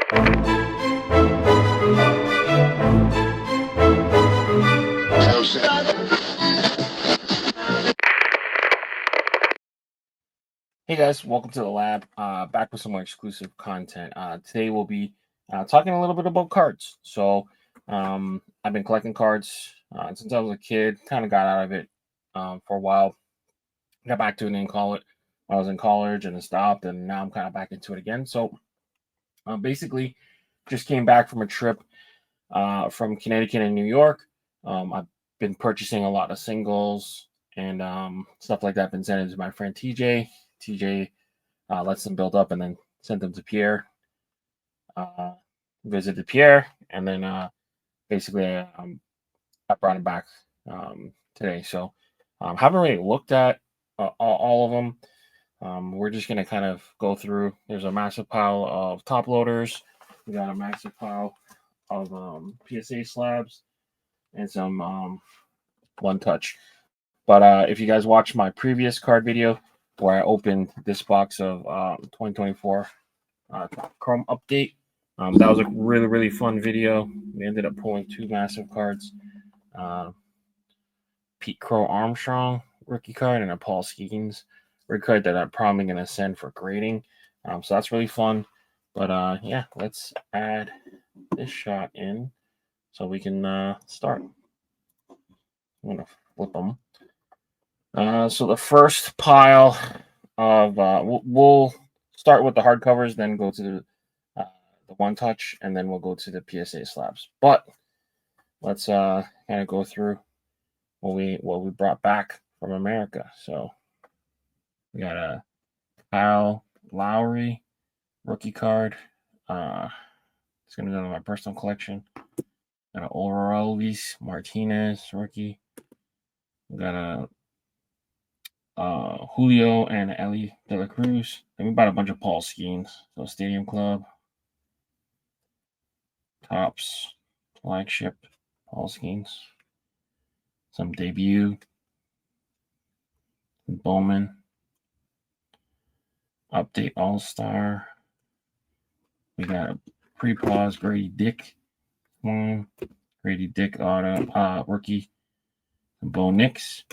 Hey guys, welcome to the lab. Back with some more exclusive content. Today we'll be talking a little bit about cards. I've been collecting cards since I was a kid. Kind of got out of it for a while. Got back to it in college. I was in college and then stopped, and now I'm kind of back into it again. Basically, just came back from a trip from Connecticut and New York. I've been purchasing a lot of singles and stuff like that. Been sending to my friend TJ. TJ lets them build up and then sent them to Pierre. Visited Pierre, and then basically I brought him back today. So haven't really looked at all of them. We're just gonna kind of go through. There's a massive pile of top loaders. We got a massive pile of PSA slabs and some one touch. But if you guys watched my previous card video where I opened this box of 2024 Chrome update, that was a really fun video. We ended up pulling two massive cards: Pete Crow Armstrong rookie card and a Paul Skeens rookie card that I'm probably gonna send for grading. So that's really fun. But yeah, let's add this shot in so we can start. I'm gonna flip them. So the first pile of we'll start with the hardcovers, then go to the one touch, and then we'll go to the PSA slabs. But let's kind of go through what we brought back from America. So we got a Kyle Lowry rookie card. It's gonna go to my personal collection. Got an Orelvis Martinez rookie. We got a Julio and Ellie De La Cruz. Then we bought a bunch of Paul Skeens. So Stadium Club, Tops, Flagship, Paul Skeens. Some debut, Bowman, Update All Star. We got a pre-pause Grady Dick one, Grady Dick auto rookie, Bo Nix.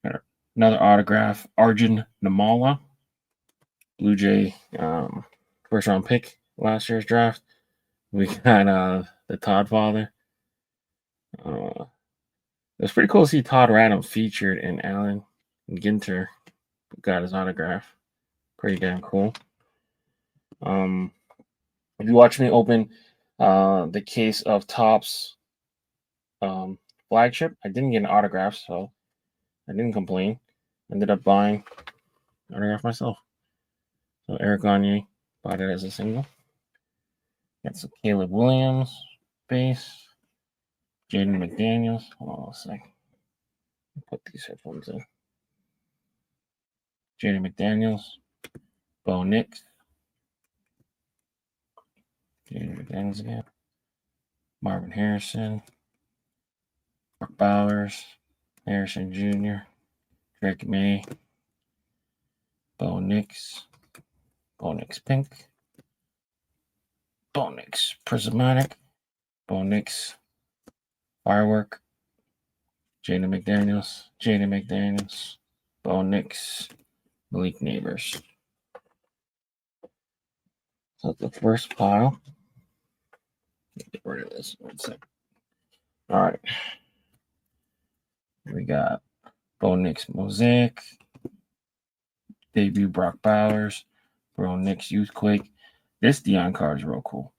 Got another autograph, Arjun Namala, Blue Jay first round pick last year's draft. We got the Todd father. It was pretty cool to see Todd Radham featured in Allen Ginter. Got his autograph. Pretty damn cool. If you watch me open the case of Topps Flagship, I didn't get an autograph, so I didn't complain. Ended up buying an autograph myself. So Eric Gagne bought it as a single. Got some Caleb Williams base. Jaden McDaniels. Hold on a sec. Put these headphones in. Jaden McDaniels. Bo Nix. Jaden McDaniels again. Marvin Harrison. Mark Bowers. Harrison Jr. Drake May. Bo Nix. Bo Nix Pink. Bo Nix Prismatic. Bo Nix Firework. Jaden McDaniels. Bo Nix. Malik Neighbors. So the first pile. Get rid of this. 1 sec. All right. We got Bo Nix Mosaic. Debut Brock Bowers. Bo Nix Youthquake. This Dion card is real cool.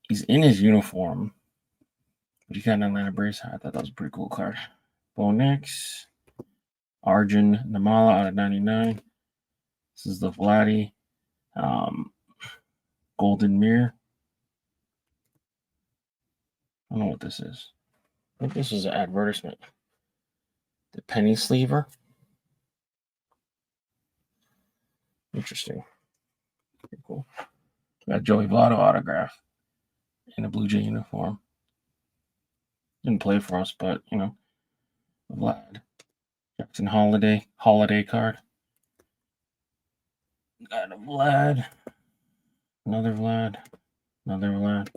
He's in his uniform, but he got an Atlanta brace. I thought that was a pretty cool card. Bo Nix. Arjun Namala out of 99. This is the Vladdy Golden Mirror. I don't know what this is. I think this is an advertisement. The penny sleever. Interesting. Pretty cool. Got Joey Votto autograph in a Blue Jay uniform. Didn't play for us, but you know, Vlad. Jackson holiday card. Got a Vlad. Another Vlad. Another Vlad.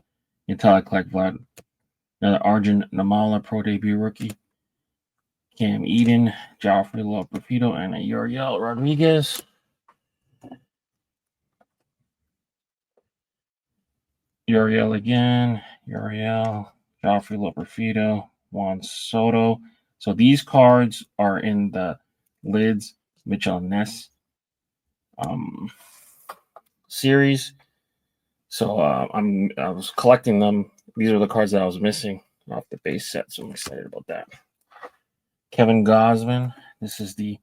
You tell I collect Vlad. Another Arjun Namala Pro debut rookie. Cam Eden, Joffrey Lopefito, and a Uriel Rodriguez. Uriel again. Uriel, Joffrey Lopefito, Juan Soto. So these cards are in the Lids Mitchell Ness series. So I was collecting them. These are the cards that I was missing off the base set, so I'm excited about that. Kevin Gosman. This is the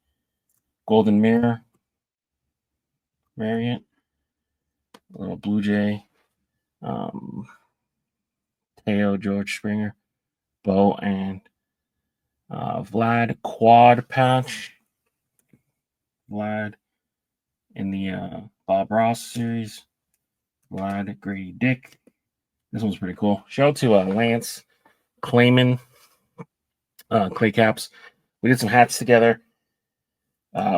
Golden Mirror variant. A little Blue Jay. Teo, George Springer, Bo, and Vlad quad patch. Vlad in the Bob Ross series. Vlad Grady Dick. This one's pretty cool. Shout out to Lance Clayman, Clay Caps. We did some hats together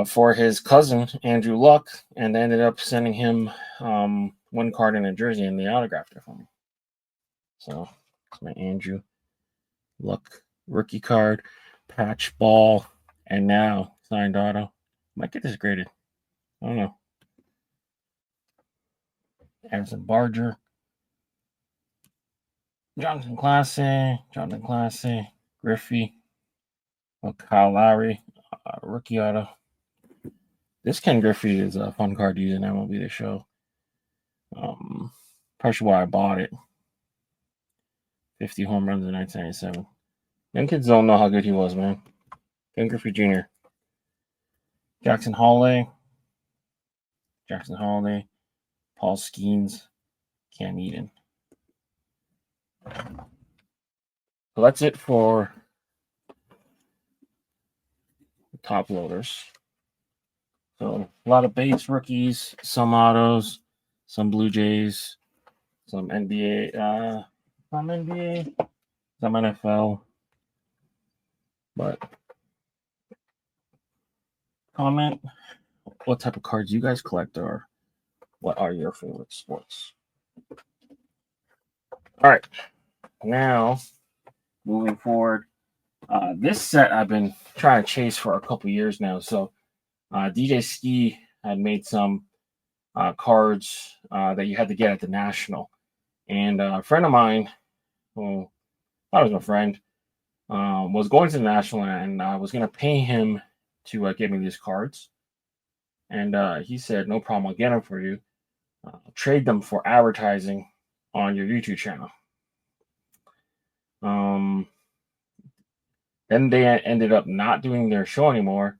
for his cousin, Andrew Luck, and they ended up sending him one card in a jersey and they autographed it for me. So it's my Andrew Luck rookie card, patch ball, and now signed auto. Might get this graded. I don't know. Anderson Barger. Jonathan Classe, Griffey, Kyle Lowry, rookie auto. This Ken Griffey is a fun card to use in MLB The Show. Partially why I bought it. 50 home runs in 1997. Young kids don't know how good he was, man. Ken Griffey Jr. Jackson Holiday, Paul Skeens, Cam Eden. So that's it for the top loaders. So a lot of base rookies, some autos, some Blue Jays, some NBA, some NFL. But comment what type of cards you guys collect or what are your favorite sports. All right, now moving forward. This set I've been trying to chase for a couple years now. So DJ Ski had made some cards that you had to get at the National. And a friend of mine, who I was my friend, was going to the National and I was going to pay him to give me these cards. And he said, no problem, I'll get them for you. Trade them for advertising on your YouTube channel. Then they ended up not doing their show anymore.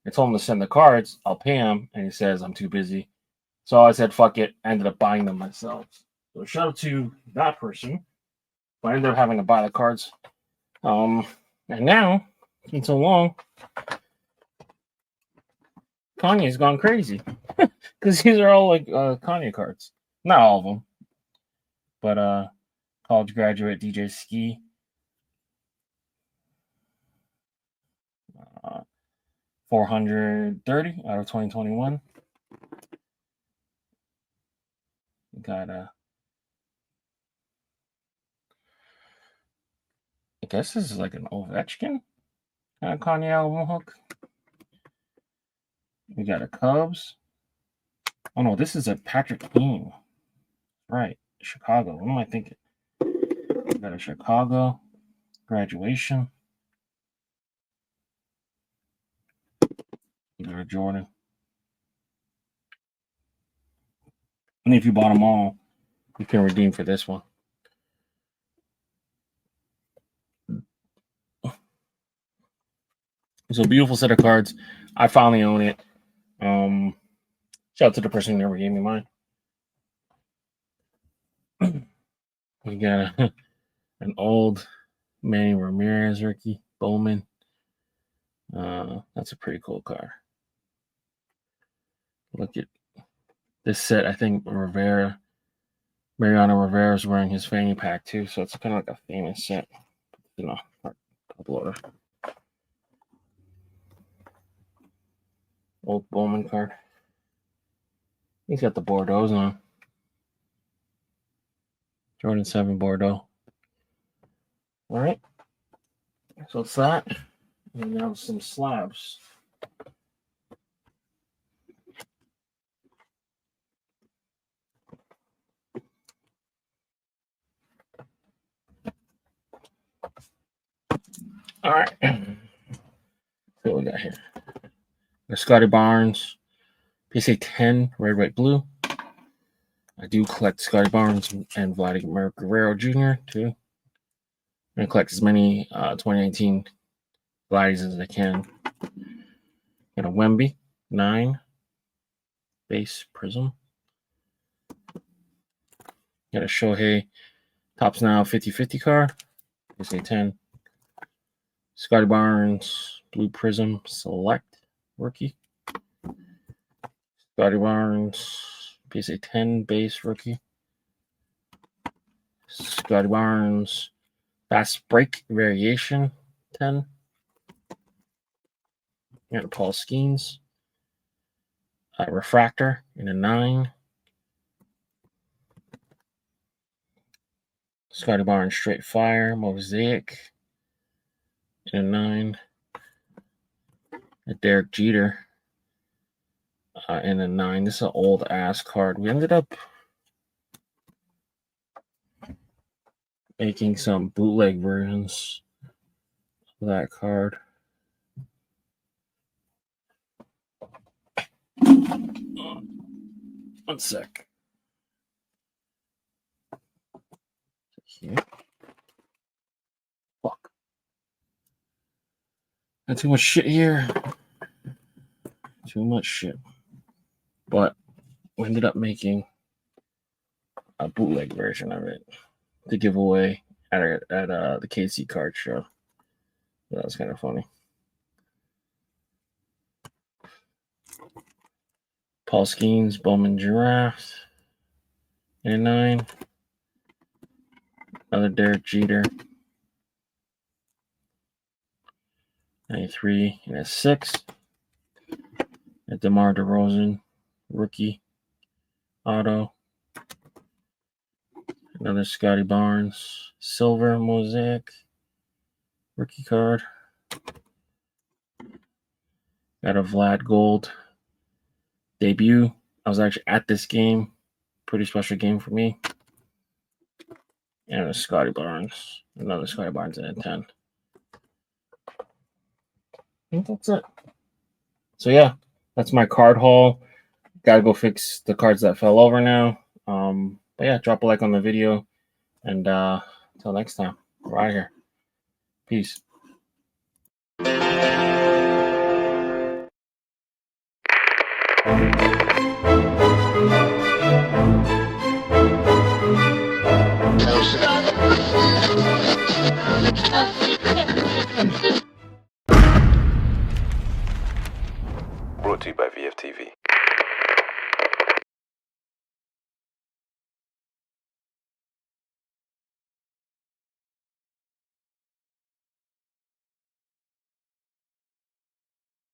I told him to send the cards. I'll pay him. And he says, I'm too busy. So I said, fuck it. I ended up buying them myself. So shout out to that person. But I ended up having to buy the cards. And now, it's been so long, Kanye's gone crazy. Because these are all like Kanye cards. Not all of them. But college graduate DJ Ski. 430 out of 2021. Got I guess this is like an Ovechkin Kanye album hook. We got a Cubs. Oh no, this is a Patrick Bean. Right, Chicago. What am I thinking? We got a Chicago graduation. We got a Jordan. And if you bought them all, you can redeem for this one. It's a beautiful set of cards. I finally own it. Shout out to the person who never gave me mine. We got an old Manny Ramirez rookie, Bowman. That's a pretty cool card. Look at this set. I think Mariano Rivera is wearing his fanny pack too, so it's kind of like a famous set. You know, top loader. Old Bowman card. He's got the Bordeaux on. Jordan 7 Bordeaux. All right. So it's that. And now some slabs. All right. What we got here? There's Scotty Barnes, PSA 10, red, white, blue. I do collect Scotty Barnes and Vladimir Guerrero Jr. too. I'm gonna collect as many 2019 Vladdies as I can. Got a Wemby 9 base prism. Got a Shohei Topps Now 50/50 card. PSA 10. Scotty Barnes blue prism select rookie. Scotty Barnes PSA 10 base rookie. Scotty Barnes fast break variation 10. Got a Paul Skeens. Refractor in a 9. Scotty Barnes straight fire mosaic in a 9. A Derek Jeter in a 9. This is an old ass card. We ended up making some bootleg versions of that card. One sec. Here. Fuck. Got too much shit here. Too much shit. But we ended up making a bootleg version of it to give away at the KC card show. That was kind of funny. Paul Skeens, Bowman Giraffe in a 9. Another Derek Jeter. 93 in a 6. A DeMar DeRozan rookie auto. Another Scotty Barnes silver mosaic rookie card. Got a Vlad Gold debut. I was actually at this game. Pretty special game for me. And a Scotty Barnes. Another Scotty Barnes in a 10. I think that's it. So yeah, that's my card haul. Gotta go fix the cards that fell over now. But yeah, drop a like on the video. And until next time, we're out of here. Peace. Brought to you by VFTV.